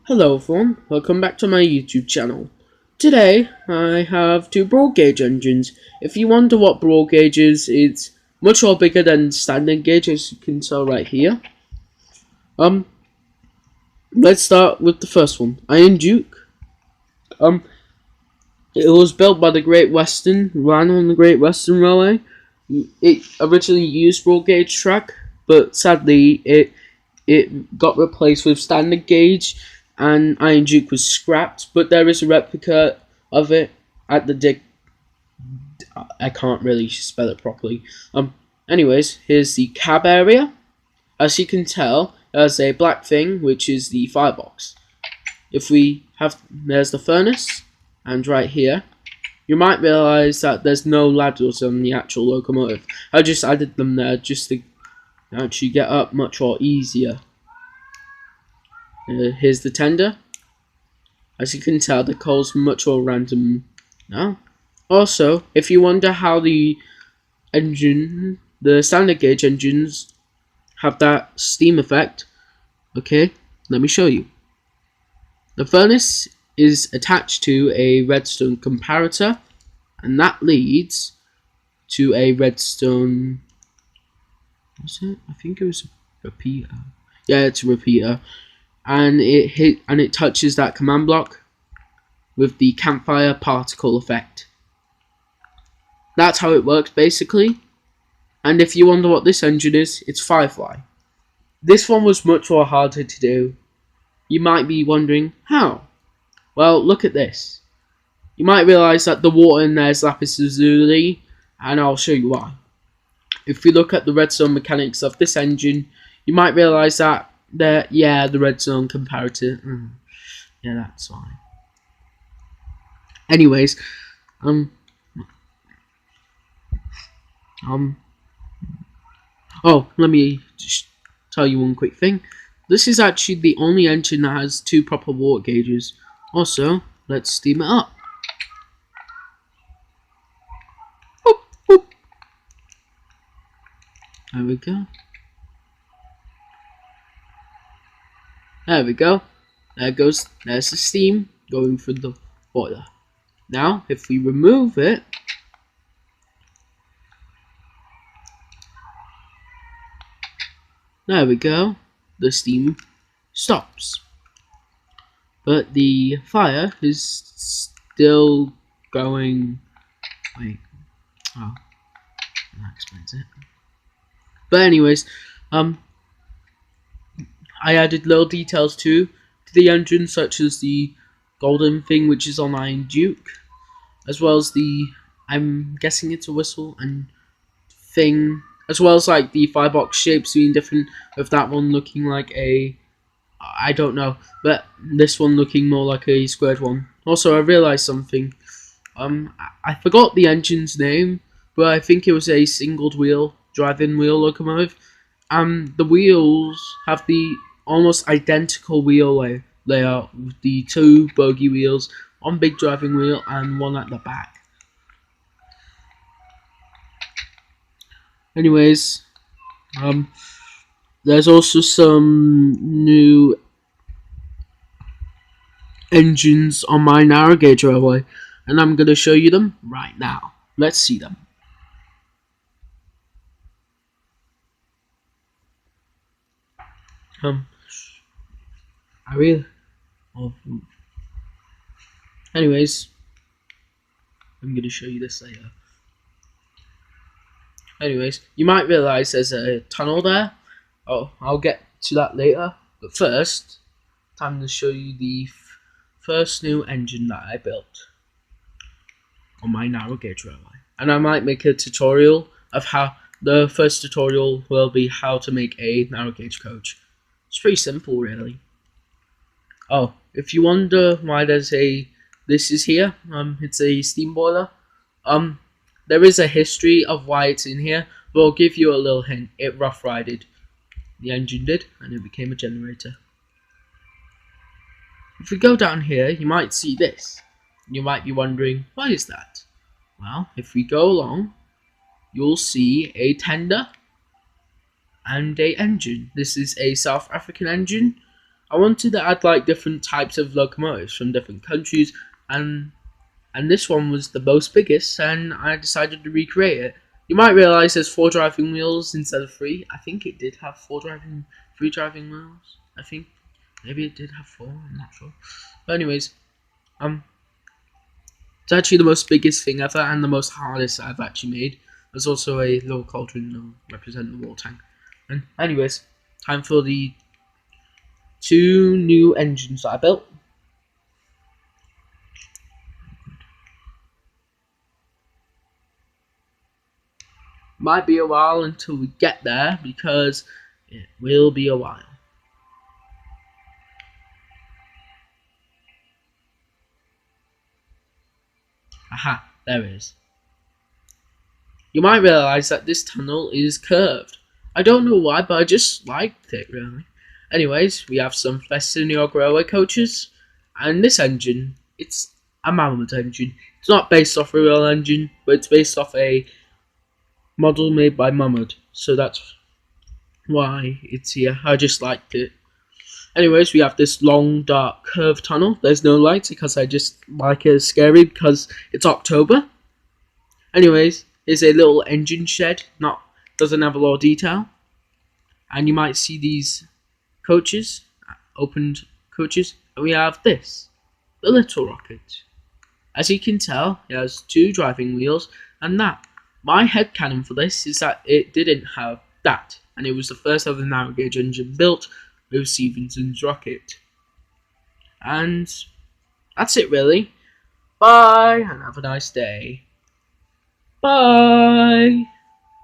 Hello everyone, welcome back to my YouTube channel. Today I have two broad gauge engines. If you wonder what broad gauge is, it's much more bigger than standard gauge, as you can tell right here. Let's start with the first one, Iron Duke. It was built by the Great Western, ran on the Great Western Railway. It originally used broad gauge track, but sadly it got replaced with standard gauge, and Iron Duke was scrapped. But there is a replica of it at the I can't really spell it properly. Anyways, here's the cab area. As you can tell, there's a black thing which is the firebox. There's the furnace, and right here, you might realize that there's no ladders on the actual locomotive. I just added them there just to actually get up much more easier. Here's the tender. As you can tell, the coal's much more random now. Also, if you wonder how the standard gauge engines have that steam effect, okay, let me show you. The furnace is attached to a redstone comparator, and that leads to a redstone. What's it? I think it was a repeater. Yeah, it's a repeater, and it touches that command block with the campfire particle effect. That's how it works basically. And if you wonder what this engine is, it's Firefly. This one was much more harder to do. You might be wondering how. Well, look at this. You might realize that the water in there is lapis lazuli, and I'll show you why. If we look at the redstone mechanics of this engine, you might realize that the redstone comparator. Yeah, that's fine. Anyways, oh, let me just tell you one quick thing. This is actually the only engine that has two proper water gauges. Also, let's steam it up. Boop, boop. There we go. There we go. There's the steam going through the boiler. Now, if we remove it, there we go. The steam stops, but the fire is still going. Wait, oh, that explains it. But anyways, I added little details too to the engine, such as the golden thing which is on Iron Duke, as well as I'm guessing it's a whistle and thing, as well as like the firebox shapes being different, with that one looking like I don't know, but this one looking more like a squared one. Also, I realized something. I forgot the engine's name, but I think it was a single wheel drive-in wheel locomotive. The wheels have the almost identical wheel layout, with the two bogie wheels, one big driving wheel and one at the back. Anyways, there's also some new engines on my narrow gauge railway, and I'm going to show you them right now. Let's see them. Anyways, I'm going to show you this later. Anyways, you might realize there's a tunnel there. Oh, I'll get to that later. But first, time to show you the first new engine that I built on my narrow gauge railway. And I might make a tutorial of how. The first tutorial will be how to make a narrow gauge coach. It's pretty simple, really. Oh, if you wonder why this is here, it's a steam boiler. There is a history of why it's in here, but I'll give you a little hint. It rough-rided. The engine did, and it became a generator. If we go down here, you might see this. You might be wondering, why is that? Well, if we go along, you'll see a tender and a engine. This is a South African engine, I wanted to add like different types of locomotives from different countries, and this one was the most biggest, and I decided to recreate it. You might realize there's 4 driving wheels instead of 3. I think it did have 3 driving wheels. I think maybe it did have 4. I'm not sure. But anyways, it's actually the most biggest thing ever and the most hardest I've actually made. There's also a little cauldron representing the water tank. And anyways, time for the 2 new engines that I built. Might be a while until we get there, because it will be a while. Aha, there it is. You might realise that this tunnel is curved. I don't know why, but I just liked it, really. Anyways, we have some New railway coaches, and this engine, it's a Mammoth engine. It's not based off a real engine, but it's based off a model made by Mammoth, so that's why it's here. I just liked it. Anyways, we have this long, dark, curved tunnel. There's no lights because I just like it scary because it's October. Anyways, here's a little engine shed. Doesn't have a lot of detail. And you might see these coaches, opened coaches. And we have this, the little rocket. As you can tell, it has 2 driving wheels and that. My headcanon for this is that it didn't have that, and it was the first ever narrow gauge engine built with Stephenson's rocket. And that's it really. Bye, and have a nice day. Bye!